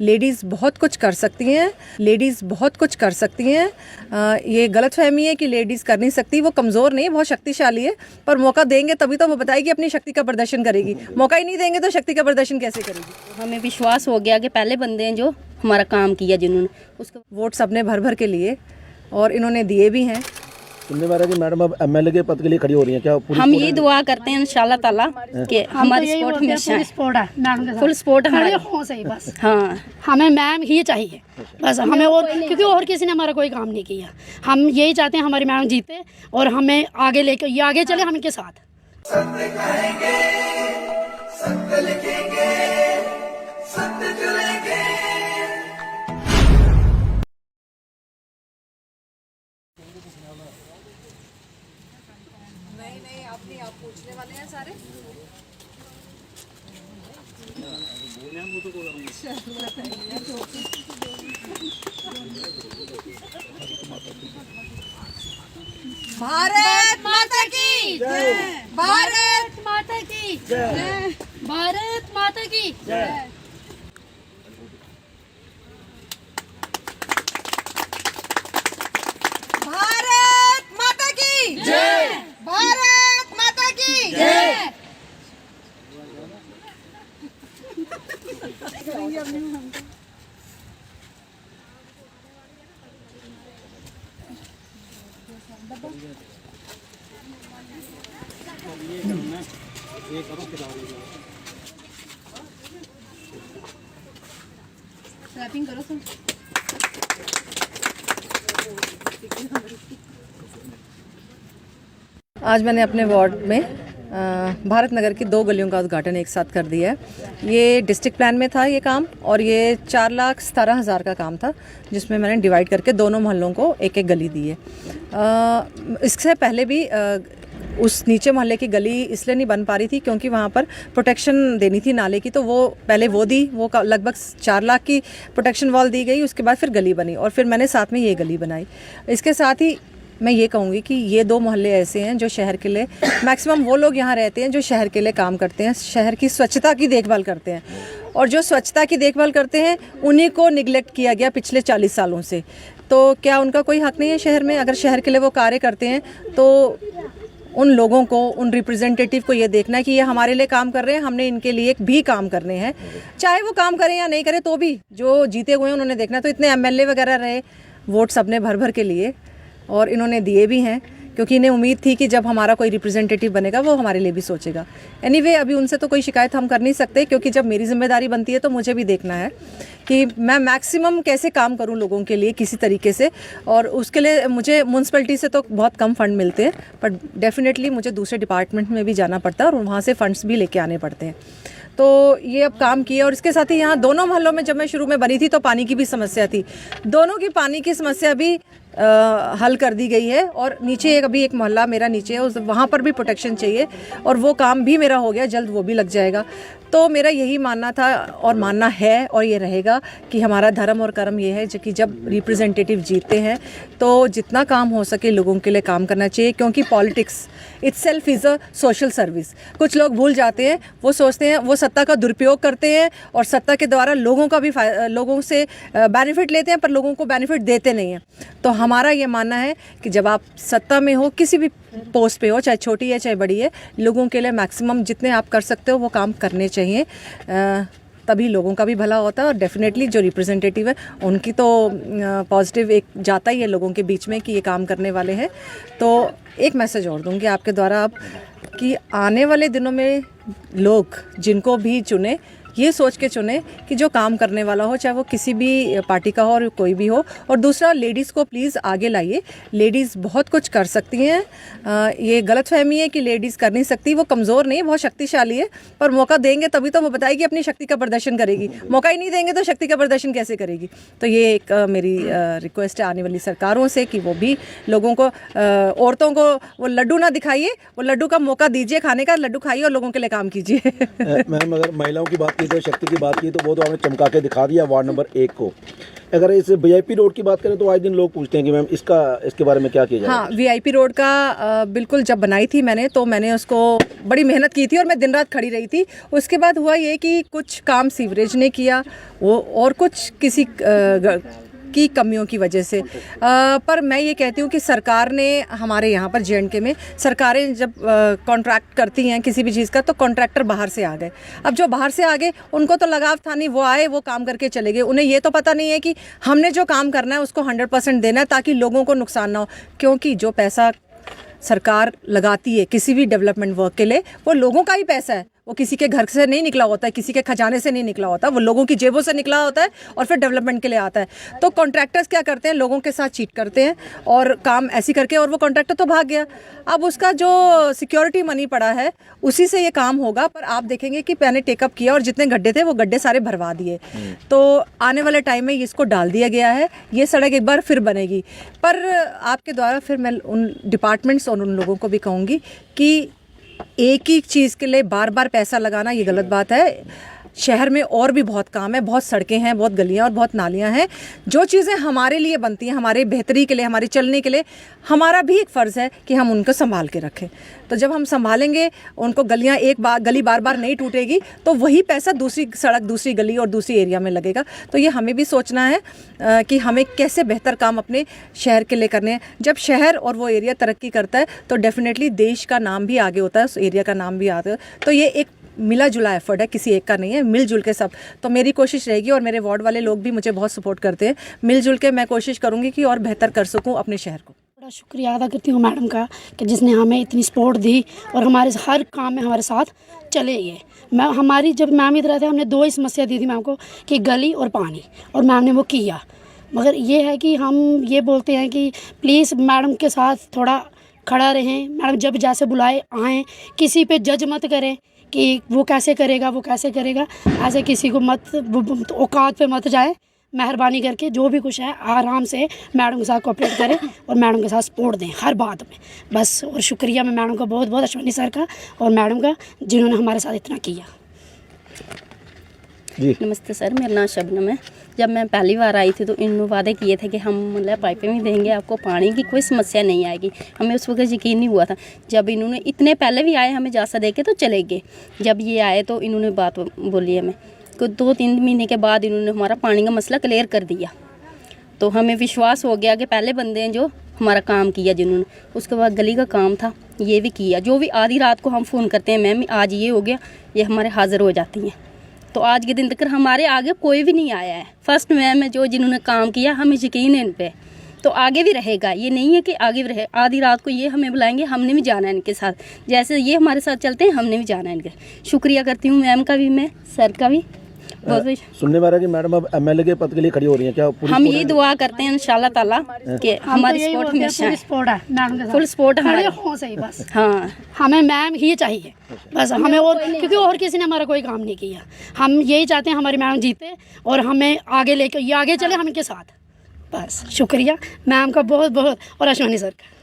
Ladies बहुत कुछ कर सकती हैं, लेडीज़ बहुत कुछ कर सकती हैं। ये गलतफहमी है कि लेडीज़ कर नहीं सकती, वो कमज़ोर नहीं, बहुत शक्तिशाली है। पर मौका देंगे तभी तो वो बताएगी, अपनी शक्ति का प्रदर्शन करेगी। मौका ही नहीं देंगे तो शक्ति का प्रदर्शन कैसे करेगी। हमें विश्वास हो गया कि पहले बंदे हैं जो हमारा काम किया, जिन्होंने उसको वोट सबने भर भर के लिए और इन्होंने दिए भी हैं। सुनने में आ रहा है कि मैडम अब एमएलए के पद के लिए खड़ी हो रही हैं, क्या पूरी हम ये दुआ करते हैं इंशाल्लाह ताला कि हमारी सपोर्ट हमेशा सपोर्ट है मैम के साथ। फुल सपोर्ट खड़े हमारी हो सही बस। हाँ, हमें मैम ही चाहिए बस, हमें और क्योंकि और किसी ने हमारा कोई काम नहीं किया। हम यही चाहते हैं हमारी मैम जीते और हमें आगे लेकर ये आगे चले, हम इनके साथ। नहीं अपनी आप पूछने वाले हैं सारे। भारत माता की जय, भारत माता की जय, भारत माता की जय। भारत माता की जय, भारत माता की जय। रैपिंग करो तुम। आज मैंने अपने वार्ड में भारत नगर की 2 गलियों का उद्घाटन एक साथ कर दिया है। ये डिस्ट्रिक्ट प्लान में था ये काम, और ये 4,17,000 का काम था, जिसमें मैंने डिवाइड करके दोनों मोहल्लों को एक एक गली दी है। इससे पहले भी उस नीचे मोहल्ले की गली इसलिए नहीं बन पा रही थी क्योंकि वहाँ पर प्रोटेक्शन देनी थी नाले की, तो वो पहले वो दी, वो लगभग 4 लाख की प्रोटेक्शन वॉल दी गई। उसके बाद फिर गली बनी और फिर मैंने साथ में ये गली बनाई। इसके साथ ही मैं ये कहूँगी कि ये 2 मोहल्ले ऐसे हैं जो शहर के लिए, मैक्सिमम वो लोग यहाँ रहते हैं जो शहर के लिए काम करते हैं, शहर की स्वच्छता की देखभाल करते हैं, और जो स्वच्छता की देखभाल करते हैं उन्हीं को निगलेक्ट किया गया पिछले 40 सालों से। तो क्या उनका कोई हक नहीं है शहर में? अगर शहर के लिए वो कार्य करते हैं तो उन लोगों को, उन रिप्रेजेंटेटिव को ये देखना है कि ये हमारे लिए काम कर रहे हैं, हमने इनके लिए भी काम करने हैं, चाहे वो काम करें या नहीं करें। तो भी जो जीते हुए हैं उन्होंने देखना। तो इतने एमएलए वगैरह रहे, वोट सबने भर भर के लिए और इन्होंने दिए भी हैं, क्योंकि इन्हें उम्मीद थी कि जब हमारा कोई रिप्रेजेंटेटिव बनेगा वो हमारे लिए भी सोचेगा। एनीवे, अभी उनसे तो कोई शिकायत हम कर नहीं सकते, क्योंकि जब मेरी जिम्मेदारी बनती है तो मुझे भी देखना है कि मैं मैक्सिमम कैसे काम करूं लोगों के लिए किसी तरीके से। और उसके लिए मुझे म्यूनसिपैलिटी से तो बहुत कम फंड मिलते हैं, पर डेफिनेटली मुझे दूसरे डिपार्टमेंट में भी जाना पड़ता है और वहाँ से फंड्स भी लेके आने पड़ते हैं। तो ये अब काम किया। और इसके साथ ही यहाँ दोनों मोहल्लों में जब मैं शुरू में बनी थी तो पानी की भी समस्या थी, दोनों की पानी की समस्या भी हल कर दी गई है। और नीचे अभी एक मोहल्ला मेरा नीचे है, उस वहाँ पर भी प्रोटेक्शन चाहिए और वो काम भी मेरा हो गया, जल्द वो भी लग जाएगा। तो मेरा यही मानना था और मानना है और ये रहेगा कि हमारा धर्म और कर्म ये है कि जब रिप्रेजेंटेटिव जीतते हैं तो जितना काम हो सके लोगों के लिए काम करना चाहिए, क्योंकि politics itself is a social service. कुछ लोग भूल जाते हैं, वो सोचते हैं, वो सत्ता का दुरुपयोग करते हैं और सत्ता के द्वारा लोगों का भी लोगों से बेनिफिट लेते हैं, पर लोगों को बेनिफिट देते नहीं हैं। तो हमारा ये मानना है कि जब आप सत्ता में हो, किसी भी पोस्ट पे हो, चाहे छोटी है चाहे बड़ी है, लोगों के लिए मैक्सिमम जितने आप कर सकते हो वो काम करने चाहिए, तभी लोगों का भी भला होता है। और डेफिनेटली जो रिप्रेजेंटेटिव है उनकी तो पॉजिटिव एक जाता ही है लोगों के बीच में कि ये काम करने वाले हैं। तो एक मैसेज और दूंगी आपके द्वारा अब, कि आने वाले दिनों में लोग जिनको भी चुने, ये सोच के चुने कि जो काम करने वाला हो, चाहे वो किसी भी पार्टी का हो और कोई भी हो। और दूसरा, लेडीज़ को प्लीज़ आगे लाइए, लेडीज़ बहुत कुछ कर सकती हैं। ये गलतफहमी है कि लेडीज़ कर नहीं सकती, वो कमज़ोर नहीं, बहुत शक्तिशाली है। पर मौका देंगे तभी तो वो बताएगी, अपनी शक्ति का प्रदर्शन करेगी। मौका ही नहीं देंगे तो शक्ति का प्रदर्शन कैसे करेगी। तो ये एक मेरी रिक्वेस्ट है आने वाली सरकारों से कि वो भी लोगों को, औरतों को वो लड्डू ना दिखाइए, वो लड्डू का मौका दीजिए खाने का, लड्डू खाइए और लोगों के लिए काम कीजिए। मैम, अगर महिलाओं की बात की तो, शक्ति की बात की तो वो तो हमें चमका के दिखा दिया वार्ड नंबर 1 को। अगर इस वीआईपी रोड की बात करें तो आज दिन लोग पूछते हैं कि मैम इसके बारे में क्या किया जाए। हाँ, वीआईपी रोड का बिल्कुल जब बनाई थी मैंने, तो मैंने उसको बड़ी मेहनत की थी और मैं दिन रात खड़ी रही थी। उसके बाद हुआ ये कि कुछ काम सीवरेज ने किया, वो और कुछ किसी की कमियों की वजह से। पर मैं ये कहती हूँ कि सरकार ने हमारे यहाँ पर JNK में सरकारें जब कॉन्ट्रैक्ट करती हैं किसी भी चीज़ का, तो कॉन्ट्रैक्टर बाहर से आ गए। अब जो बाहर से आ गए उनको तो लगाव था नहीं, वो आए, वो काम करके चले गए। उन्हें ये तो पता नहीं है कि हमने जो काम करना है उसको 100% देना है ताकि लोगों को नुकसान ना हो। क्योंकि जो पैसा सरकार लगाती है किसी भी डेवलपमेंट वर्क के लिए, वो लोगों का ही पैसा है, वो किसी के घर से नहीं निकला होता है, किसी के खजाने से नहीं निकला होता, वो लोगों की जेबों से निकला होता है और फिर डेवलपमेंट के लिए आता है। तो कॉन्ट्रैक्टर्स क्या करते हैं, लोगों के साथ चीट करते हैं और काम ऐसी करके, और वो कॉन्ट्रैक्टर तो भाग गया। अब उसका जो सिक्योरिटी मनी पड़ा है उसी से ये काम होगा। पर आप देखेंगे कि मैंने टेकअप किया और जितने गड्ढे थे वो गड्ढे सारे भरवा दिए। तो आने वाले टाइम में इसको डाल दिया गया है, ये सड़क एक बार फिर बनेगी। पर आपके द्वारा फिर मैं उन डिपार्टमेंट्स और उन लोगों को भी कहूँगी कि एक ही चीज़ के लिए बार बार पैसा लगाना ये गलत बात है। शहर में और भी बहुत काम है, बहुत सड़कें हैं, बहुत गलियां और बहुत नालियां हैं। जो चीज़ें हमारे लिए बनती हैं, हमारे बेहतरी के लिए, हमारे चलने के लिए, हमारा भी एक फ़र्ज़ है कि हम उनको संभाल के रखें। तो जब हम संभालेंगे उनको, गलियां गली बार बार नहीं टूटेगी, तो वही पैसा दूसरी सड़क, दूसरी गली और दूसरी एरिया में लगेगा। तो ये हमें भी सोचना है कि हमें कैसे बेहतर काम अपने शहर के लिए करने हैं। जब शहर और वो एरिया तरक्की करता है तो डेफिनेटली देश का नाम भी आगे होता है, उस एरिया का नाम भी आता है। तो ये एक मिला जुला एफर्ट है, किसी एक का नहीं है, मिलजुल के सब। तो मेरी कोशिश रहेगी, और मेरे वार्ड वाले लोग भी मुझे बहुत सपोर्ट करते हैं, मिलजुल के मैं कोशिश करूँगी कि और बेहतर कर सकूँ अपने शहर को। बड़ा शुक्रिया अदा करती हूँ मैडम का कि जिसने हमें इतनी सपोर्ट दी और हमारे हर काम में हमारे साथ चले गए। हमारी जब मैम इधर आए थे, हमने 2 ही समस्या दी थी मैम को कि गली और पानी, और मैम ने वो किया। मगर ये है कि हम ये बोलते हैं कि प्लीज़ मैडम के साथ थोड़ा खड़ा रहें। मैडम जब जैसे बुलाए आएँ, किसी पे जज मत करें कि वो कैसे करेगा, वो कैसे करेगा, ऐसे किसी को मत, औकात पे मत जाए। मेहरबानी करके जो भी कुछ है आराम से मैडम के साथ कोऑपरेट करें और मैडम के साथ सपोर्ट दें हर बात में, बस। और शुक्रिया मैं मैडम का बहुत बहुत, अश्विनी सर का और मैडम का, जिन्होंने हमारे साथ इतना किया। जी नमस्ते सर, मेरा नाम शबनम है। जब मैं पहली बार आई थी तो इन्होंने वादे किए थे कि हम मतलब पाइपें भी देंगे, आपको पानी की कोई समस्या नहीं आएगी। हमें उस वक्त यकीन नहीं हुआ था। जब इन्होंने, इतने पहले भी आए, हमें जासा दे के तो चले गए। जब ये आए तो इन्होंने बात बोली हमें, कुछ 2-3 महीने के बाद इन्होंने हमारा पानी का मसला क्लियर कर दिया। तो हमें विश्वास हो गया कि पहले बंदे हैं जो हमारा काम किया जिन्होंने। उसके बाद गली का काम था, ये भी किया। जो भी आधी रात को हम फ़ोन करते हैं, मैम आज ये हो गया, ये हमारे हाज़िर हो जाती हैं। तो आज के दिन तक हमारे आगे कोई भी नहीं आया है। फर्स्ट मैम है जो जिन्होंने काम किया, हमें यकीन है इन पे, तो आगे भी रहेगा। ये नहीं है कि आगे भी रहे। आधी रात को ये हमें बुलाएंगे, हमने भी जाना है इनके साथ, जैसे ये हमारे साथ चलते हैं, हमने भी जाना है इनके। शुक्रिया करती हूँ मैम का भी, मैं सर का भी बहुत बहुत। सुनने में आ रहा है कि मैडम अब MLA के पद के लिए खड़ी हो रही हैं, क्या हम ये दुआ करते हैं इंशाल्लाह ताला कि हमारी सपोर्ट हमेशा सपोर्ट है मैडम के साथ, फुल सपोर्ट हमारी हो सही, बस। हाँ, हमें मैम ही चाहिए, बस। हमें और, क्योंकि और किसी ने हमारा कोई काम नहीं किया। हम यही चाहते हैं हमारी मैम जीते और हमें आगे लेकर, ये आगे चले हम इनके साथ, बस। शुक्रिया मैम का बहुत बहुत, और अश्विनी सर का।